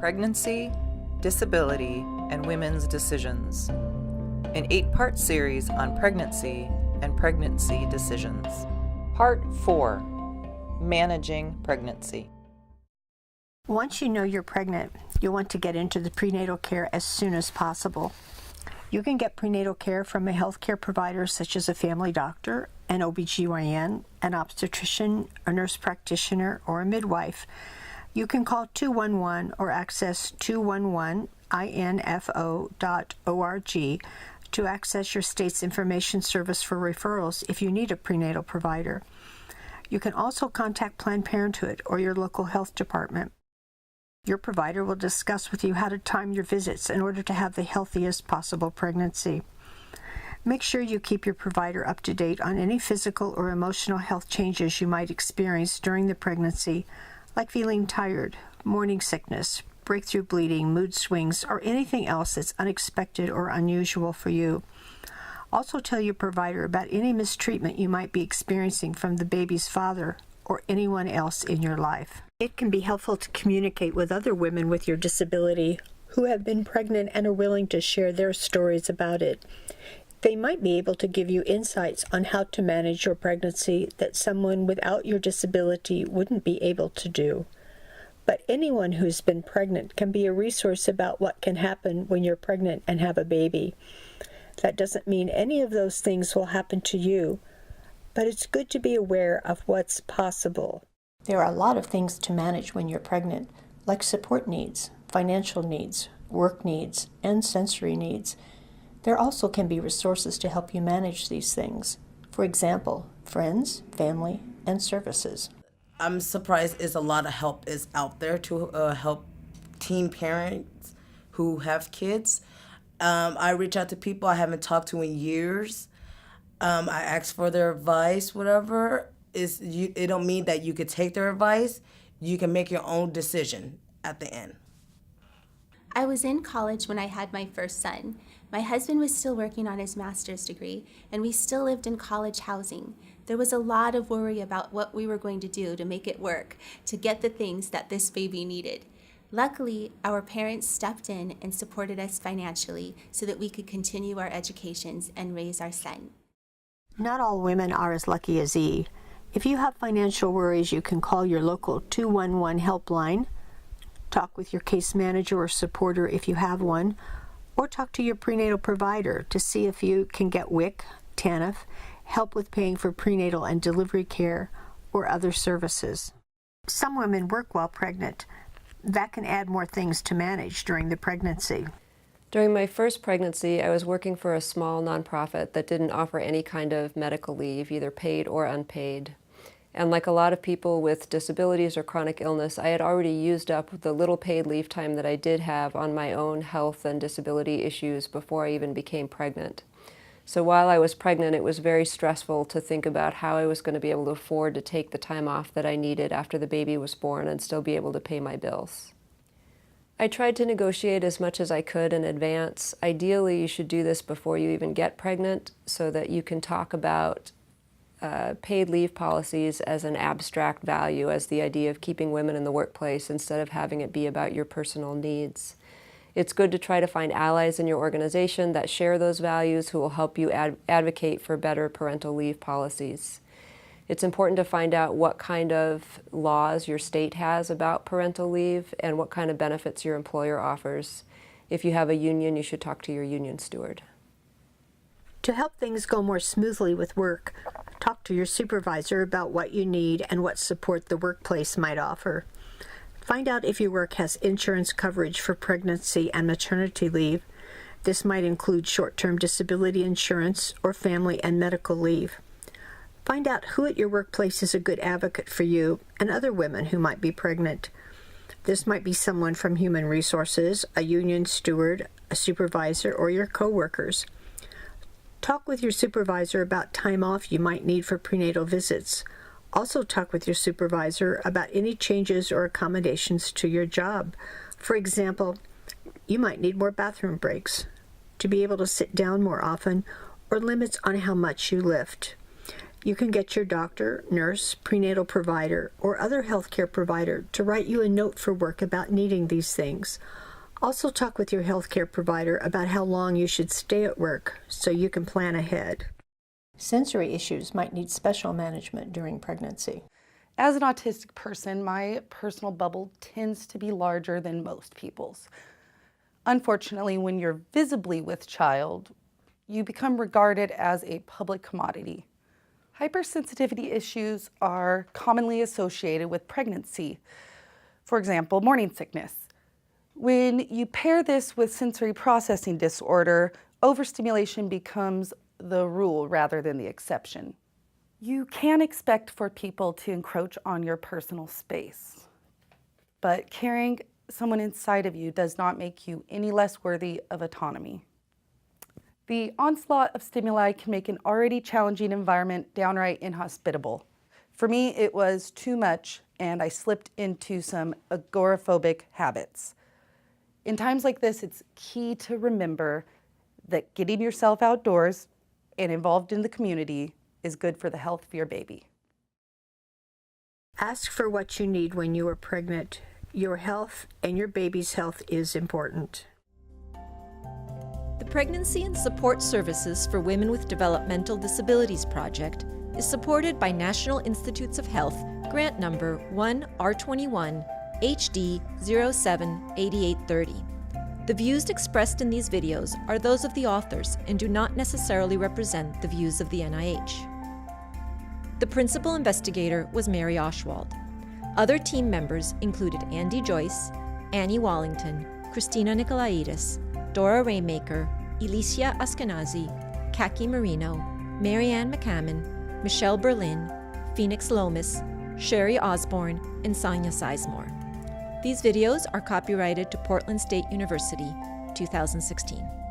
Pregnancy, Disability, and Women's Decisions, an 8-part series on pregnancy and pregnancy decisions. Part 4, Managing Pregnancy. Once you know you're pregnant, you'll want to get into the prenatal care as soon as possible. You can get prenatal care from a healthcare provider such as a family doctor, an OBGYN, an obstetrician, a nurse practitioner, or a midwife. You can call 211 or access 211info.org to access your state's information service for referrals if you need a prenatal provider. You can also contact Planned Parenthood or your local health department. Your provider will discuss with you how to time your visits in order to have the healthiest possible pregnancy. Make sure you keep your provider up to date on any physical or emotional health changes you might experience during the pregnancy, like feeling tired, morning sickness, breakthrough bleeding, mood swings, or anything else that's unexpected or unusual for you. Also tell your provider about any mistreatment you might be experiencing from the baby's father or anyone else in your life. It can be helpful to communicate with other women with your disability who have been pregnant and are willing to share their stories about it. They might be able to give you insights on how to manage your pregnancy that someone without your disability wouldn't be able to do. But anyone who's been pregnant can be a resource about what can happen when you're pregnant and have a baby. That doesn't mean any of those things will happen to you, but it's good to be aware of what's possible. There are a lot of things to manage when you're pregnant, like support needs, financial needs, work needs, and sensory needs. There also can be resources to help you manage these things. For example, friends, family, and services. I'm surprised a lot of help is out there to help teen parents who have kids. I reach out to people I haven't talked to in years. I ask for their advice, whatever. It don't mean that you could take their advice. You can make your own decision at the end. I was in college when I had my first son. My husband was still working on his master's degree, and we still lived in college housing. There was a lot of worry about what we were going to do to make it work, to get the things that this baby needed. Luckily, our parents stepped in and supported us financially so that we could continue our educations and raise our son. Not all women are as lucky as E. If you have financial worries, you can call your local 211 helpline, talk with your case manager or supporter if you have one, or talk to your prenatal provider to see if you can get WIC, TANF, help with paying for prenatal and delivery care, or other services. Some women work while pregnant. That can add more things to manage during the pregnancy. During my first pregnancy, I was working for a small nonprofit that didn't offer any kind of medical leave, either paid or unpaid. And like a lot of people with disabilities or chronic illness, I had already used up the little paid leave time that I did have on my own health and disability issues before I even became pregnant. So while I was pregnant, it was very stressful to think about how I was going to be able to afford to take the time off that I needed after the baby was born and still be able to pay my bills. I tried to negotiate as much as I could in advance. Ideally, you should do this before you even get pregnant so that you can talk about paid leave policies as an abstract value, as the idea of keeping women in the workplace instead of having it be about your personal needs. It's good to try to find allies in your organization that share those values who will help you advocate for better parental leave policies. It's important to find out what kind of laws your state has about parental leave and what kind of benefits your employer offers. If you have a union, you should talk to your union steward. To help things go more smoothly with work, talk to your supervisor about what you need and what support the workplace might offer. Find out if your work has insurance coverage for pregnancy and maternity leave. This might include short-term disability insurance or family and medical leave. Find out who at your workplace is a good advocate for you and other women who might be pregnant. This might be someone from Human Resources, a union steward, a supervisor, or your coworkers. Talk with your supervisor about time off you might need for prenatal visits. Also talk with your supervisor about any changes or accommodations to your job. For example, you might need more bathroom breaks, to be able to sit down more often, or limits on how much you lift. You can get your doctor, nurse, prenatal provider, or other healthcare provider to write you a note for work about needing these things. Also talk with your healthcare provider about how long you should stay at work so you can plan ahead. Sensory issues might need special management during pregnancy. As an autistic person, my personal bubble tends to be larger than most people's. Unfortunately, when you're visibly with child, you become regarded as a public commodity. Hypersensitivity issues are commonly associated with pregnancy. For example, morning sickness. When you pair this with sensory processing disorder, overstimulation becomes the rule rather than the exception. You can expect for people to encroach on your personal space, but carrying someone inside of you does not make you any less worthy of autonomy. The onslaught of stimuli can make an already challenging environment downright inhospitable. For me, it was too much, and I slipped into some agoraphobic habits. In times like this, it's key to remember that getting yourself outdoors and involved in the community is good for the health of your baby. Ask for what you need when you are pregnant. Your health and your baby's health is important. The Pregnancy and Support Services for Women with Developmental Disabilities Project is supported by National Institutes of Health grant number 1R21 HD 078830. The views expressed in these videos are those of the authors and do not necessarily represent the views of the NIH. The principal investigator was Mary Oshwald. Other team members included Andy Joyce, Annie Wallington, Christina Nicolaitis, Dora Raymaker, Alicia Askenazi, Kaki Marino, Marianne McCammon, Michelle Berlin, Phoenix Lomas, Sherry Osborne, and Sonia Sizemore. These videos are copyrighted to Portland State University, 2016.